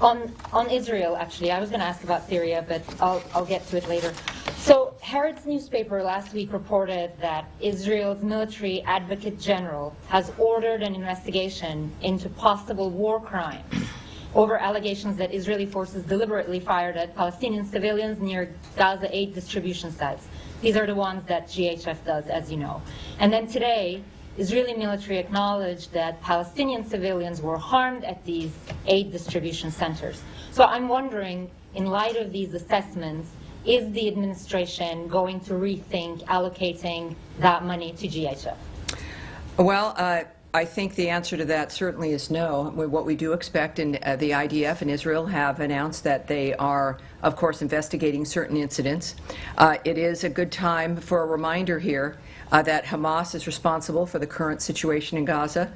On Israel, actually, I was going to ask about Syria, but I'll get to it later. So Haaretz newspaper last week reported that Israel's military advocate general has ordered an investigation into possible war crimes over allegations that Israeli forces deliberately fired at Palestinian civilians near Gaza aid distribution sites. These are the ones that GHF does, as you know. And then today, Israeli military acknowledged that Palestinian civilians were harmed at these aid distribution centers. So I'm wondering, in light of these assessments, is the administration going to rethink allocating that money to GHF? Well, I think the answer to that certainly is no. What we do expect, and the IDF and Israel have announced that they are, of course, investigating certain incidents. It is a good time for a reminder here that Hamas is responsible for the current situation in Gaza.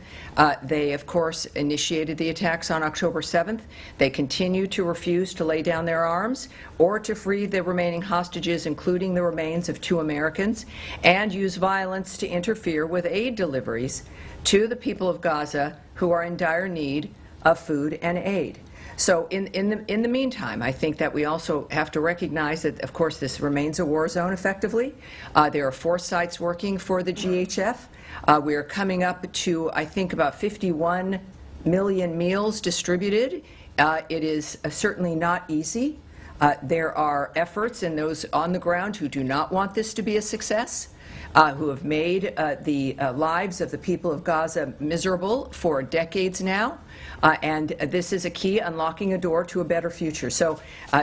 They, of course, initiated the attacks on October 7th. They continue to refuse to lay down their arms or to free the remaining hostages, including the remains of 2 Americans, and use violence to interfere with aid deliveries to the people of Gaza who are in dire need of food and aid. So in the meantime, I think that we also have to recognize that, of course, this remains a war zone effectively. There are 4 sites working for the GHF. We are coming up to, I think, about 51 million meals distributed. It is certainly not easy. There are efforts in those on the ground who do not want this to be a success, who have made the lives of the people of Gaza miserable for decades now. And this is a key, unlocking a door to a better future. So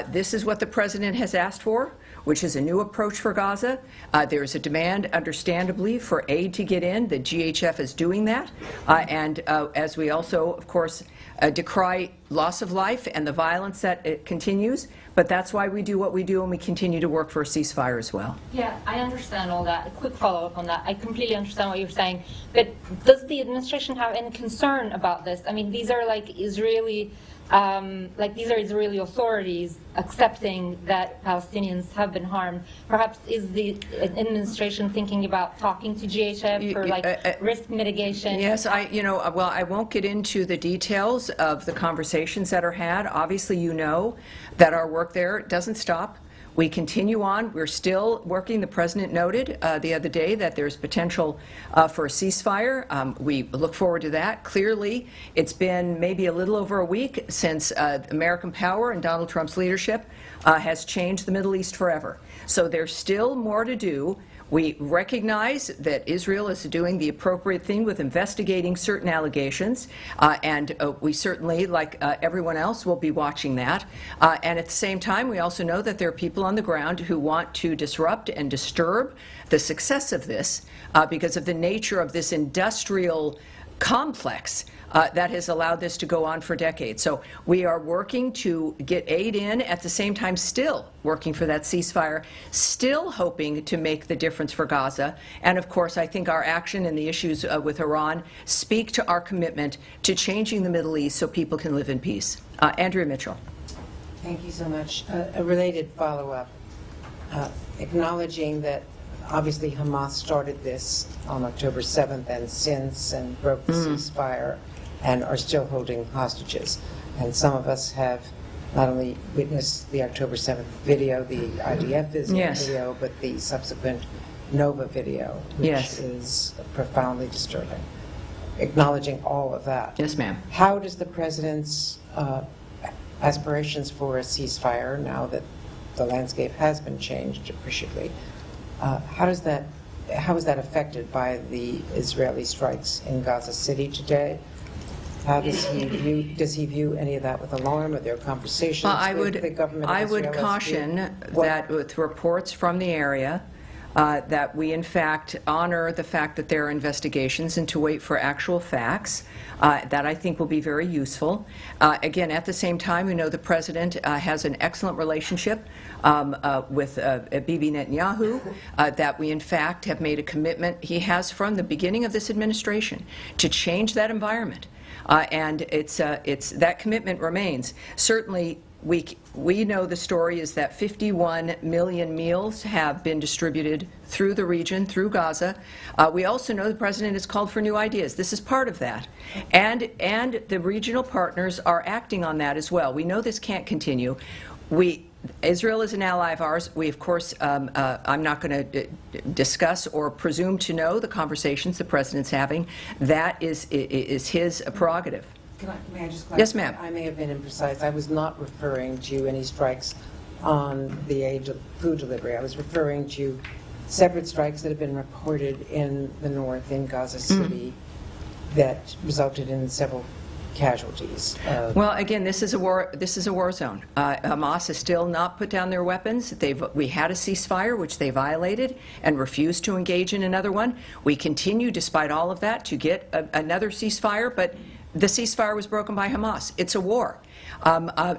this is what the President has asked for, which is a new approach for Gaza. There is a demand, understandably, for aid to get in. The GHF is doing that. And as we also, of course, decry loss of life and the violence that it continues, but that's why we do what we do, and we continue to work for a ceasefire as well. Yeah, I understand all that. A quick follow-up on that. I completely understand what you're saying, but does the administration have any concern about this? I mean, these are like Israeli authorities accepting that Palestinians have been harmed. Perhaps is the administration thinking about talking to GHF for risk mitigation? Yes, I won't get into the details of the conversations that are had. Obviously, you know that our work there doesn't stop. We continue on. We're still working. The President noted the other day that there's potential for a ceasefire. We look forward to that. Clearly, it's been maybe a little over a week since American power and Donald Trump's leadership has changed the Middle East forever. So there's still more to do. We recognize that Israel is doing the appropriate thing with investigating certain allegations, and we certainly, like everyone else, will be watching that. And at the same time, we also know that there are people on the ground who want to disrupt and disturb the success of this because of the nature of this industrial complex that has allowed this to go on for decades. So we are working to get aid in, at the same time still working for that ceasefire, still hoping to make the difference for Gaza. And of course, I think our action and the issues with Iran speak to our commitment to changing the Middle East so people can live in peace. Andrea Mitchell. Thank you so much. A related follow-up, acknowledging that obviously Hamas started this on October 7th and broke the ceasefire and are still holding hostages. And some of us have not only witnessed the October 7th video, the IDF video, but the subsequent Nova video, which is profoundly disturbing. Acknowledging all of that. Yes, ma'am. How does the President's aspirations for a ceasefire, now that the landscape has been changed appreciably, how is that affected by the Israeli strikes in Gaza City today? How does he view any of that with alarm? Are there conversations with the government of Israel? I would caution that with reports from the area that we in fact honor the fact that there are investigations and to wait for actual facts. That I think will be very useful. Again, at the same time, we know the President has an excellent relationship with Bibi Netanyahu, that we in fact have made a commitment, he has from the beginning of this administration, to change that environment. And that commitment remains. Certainly, we know the story is that 51 million meals have been distributed through the region, through Gaza. We also know the President has called for new ideas. This is part of that. And the regional partners are acting on that as well. We know this can't continue. Israel is an ally of ours. We, of course, I'm not going to discuss or presume to know the conversations the President's having. That is his prerogative. May I just clarify? Yes, ma'am. I may have been imprecise. I was not referring to any strikes on the aid of food delivery. I was referring to separate strikes that have been reported in the north, in Gaza City, that resulted in several casualties. Well, again, this is a war. This is a war zone. Hamas has still not put down their weapons. We had a ceasefire, which they violated, and refused to engage in another one. We continue, despite all of that, to get another ceasefire, but the ceasefire was broken by Hamas. It's a war.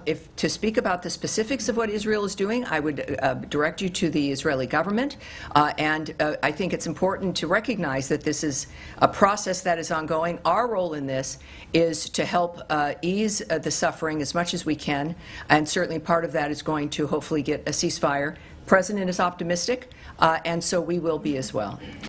If to speak about the specifics of what Israel is doing, I would direct you to the Israeli government, and I think it's important to recognize that this is a process that is ongoing. Our role in this is to help ease the suffering as much as we can, and certainly part of that is going to hopefully get a ceasefire. The President is optimistic, and so we will be as well.